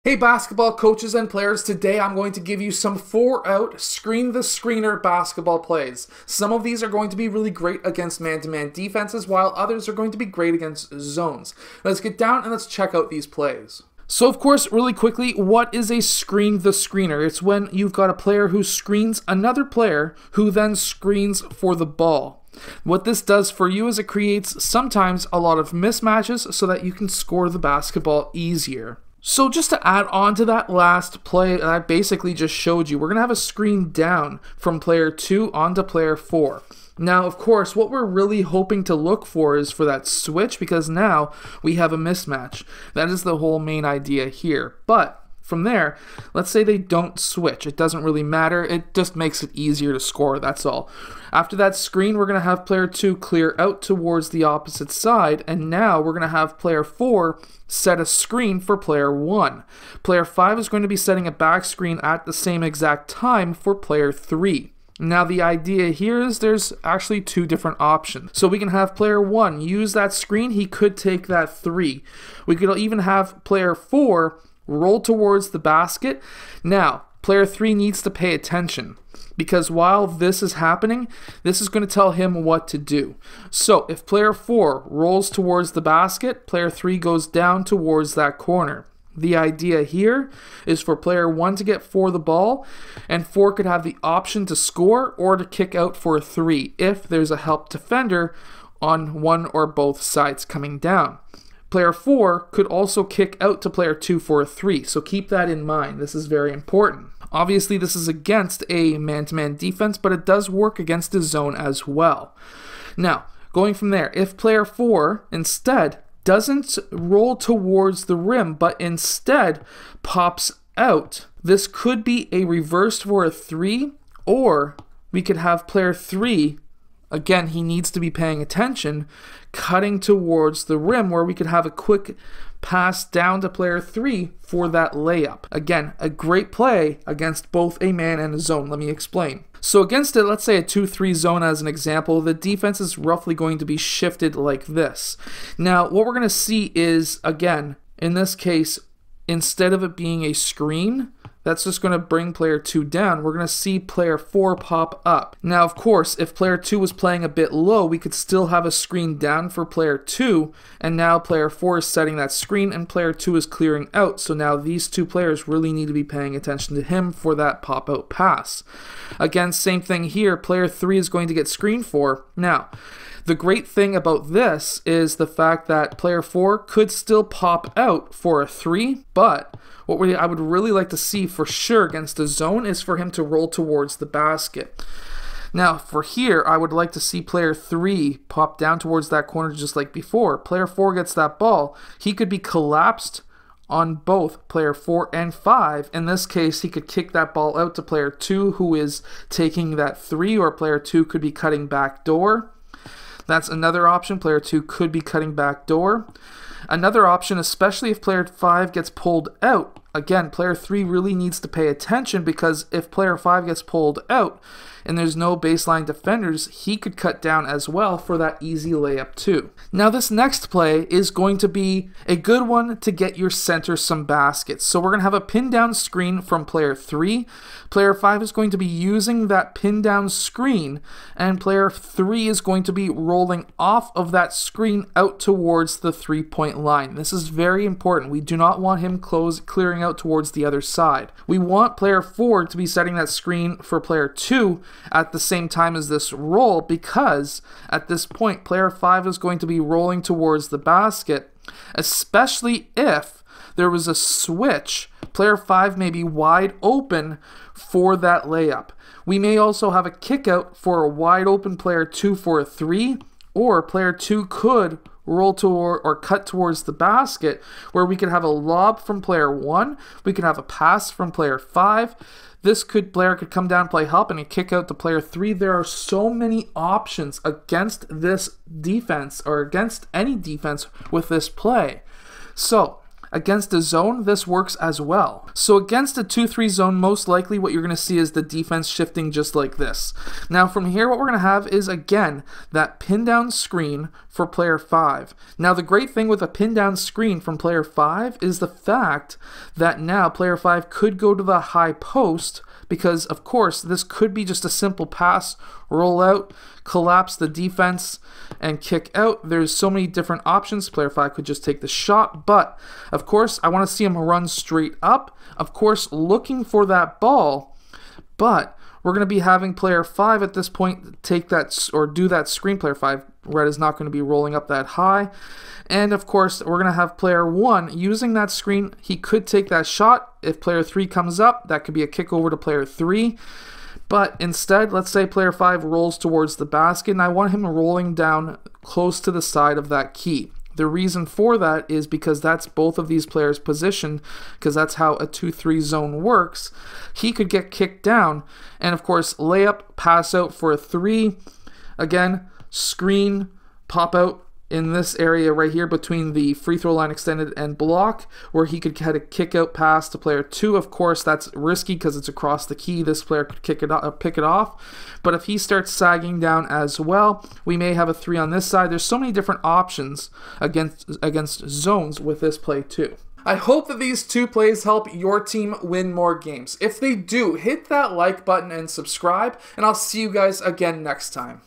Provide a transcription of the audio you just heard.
Hey basketball coaches and players, today I'm going to give you some 4-out screen the screener basketball plays. Some of these are going to be really great against man-to-man defenses, while others are going to be great against zones. Let's get down and let's check out these plays. So of course, really quickly, what is a screen the screener? It's when you've got a player who screens another player who then screens for the ball. What this does for you is it creates sometimes a lot of mismatches so that you can score the basketball easier. So just to add on to that last play that I basically just showed you, we're going to have a screen down from player 2 onto player 4. Now, of course, what we're really hoping to look for is for that switch, because now we have a mismatch. That is the whole main idea here. But from there, let's say they don't switch. It doesn't really matter. It just makes it easier to score, that's all. After that screen, we're going to have player 2 clear out towards the opposite side, and now we're going to have player 4 set a screen for player 1. Player 5 is going to be setting a back screen at the same exact time for player 3. Now the idea here is there's actually two different options. So we can have player 1 use that screen. He could take that 3. We could even have player 4 roll towards the basket. Now, player 3 needs to pay attention, because while this is happening, this is going to tell him what to do. So if player 4 rolls towards the basket, player 3 goes down towards that corner. The idea here is for player 1 to get for the ball, and 4 could have the option to score or to kick out for a 3 if there's a help defender on one or both sides coming down. Player 4 could also kick out to player 2 for a 3, so keep that in mind. This is very important. Obviously, this is against a man-to-man defense, but it does work against a zone as well. Now, going from there, if player 4 instead doesn't roll towards the rim, but instead pops out, this could be a reversed for a 3, or we could have player 3, again, he needs to be paying attention, cutting towards the rim, where we could have a quick pass down to player 3 for that layup. Again, a great play against both a man and a zone. Let me explain. So against it, let's say a 2-3 zone as an example, the defense is roughly going to be shifted like this. Now, what we're going to see is, again, in this case, instead of it being a screen, that's just going to bring player 2 down. We're going to see player 4 pop up. Now, of course, if player 2 was playing a bit low, we could still have a screen down for player 2, and now player 4 is setting that screen, and player 2 is clearing out. So now these two players really need to be paying attention to him for that pop-out pass. Again, same thing here. Player 3 is going to get screened for. Now, the great thing about this is the fact that player 4 could still pop out for a 3, but what I would really like to see for sure against a zone is for him to roll towards the basket. Now, for here, I would like to see player 3 pop down towards that corner just like before. Player 4 gets that ball. He could be collapsed on both player 4 and 5. In this case, he could kick that ball out to player 2, who is taking that 3, or player 2 could be cutting back door. That's another option. Player 2 could be cutting back door. Another option, especially if player 5 gets pulled out, again, player 3 really needs to pay attention, because if player 5 gets pulled out and there's no baseline defenders, he could cut down as well for that easy layup too. Now this next play is going to be a good one to get your center some baskets. So we're going to have a pin down screen from player 3. Player 5 is going to be using that pin down screen, and player 3 is going to be rolling off of that screen out towards the 3-point line. This is very important. We do not want him clearing out towards the other side. We want player 4 to be setting that screen for player 2 at the same time as this roll, because at this point player 5 is going to be rolling towards the basket, especially if there was a switch. Player 5 may be wide open for that layup. We may also have a kick out for a wide open player 2 for a 3, or player 2 could roll toward or cut towards the basket, where we could have a lob from player 1, we could have a pass from player 5. This player could come down, play help, and a kick out to player 3. There are so many options against this defense, or against any defense with this play. So against a zone, this works as well. So against a 2-3 zone, most likely what you're going to see is the defense shifting just like this. Now from here, what we're going to have is, again, that pin down screen for player 5. Now the great thing with a pin down screen from player 5 is the fact that now player 5 could go to the high post, because of course this could be just a simple pass, roll out, collapse the defense, and kick out. There's so many different options. Player 5 could just take the shot, but of course I want to see him run straight up, of course looking for that ball, but we're going to be having player 5 at this point take that or do that screen. Player 5, red, is not going to be rolling up that high. And of course, we're going to have player 1 using that screen. He could take that shot. If player 3 comes up, that could be a kick over to player 3. But instead, let's say player 5 rolls towards the basket, and I want him rolling down close to the side of that key. The reason for that is because that's both of these players' position, because that's how a 2-3 zone works. He could get kicked down, and of course, layup, pass out for a 3. Again, screen, pop out in this area right here between the free throw line extended and block, where he could get a kick out pass to player 2. Of course, that's risky because it's across the key. This player could pick it off. But if he starts sagging down as well, we may have a 3 on this side. There's so many different options against zones with this play too. I hope that these 2 plays help your team win more games. If they do, hit that like button and subscribe, and I'll see you guys again next time.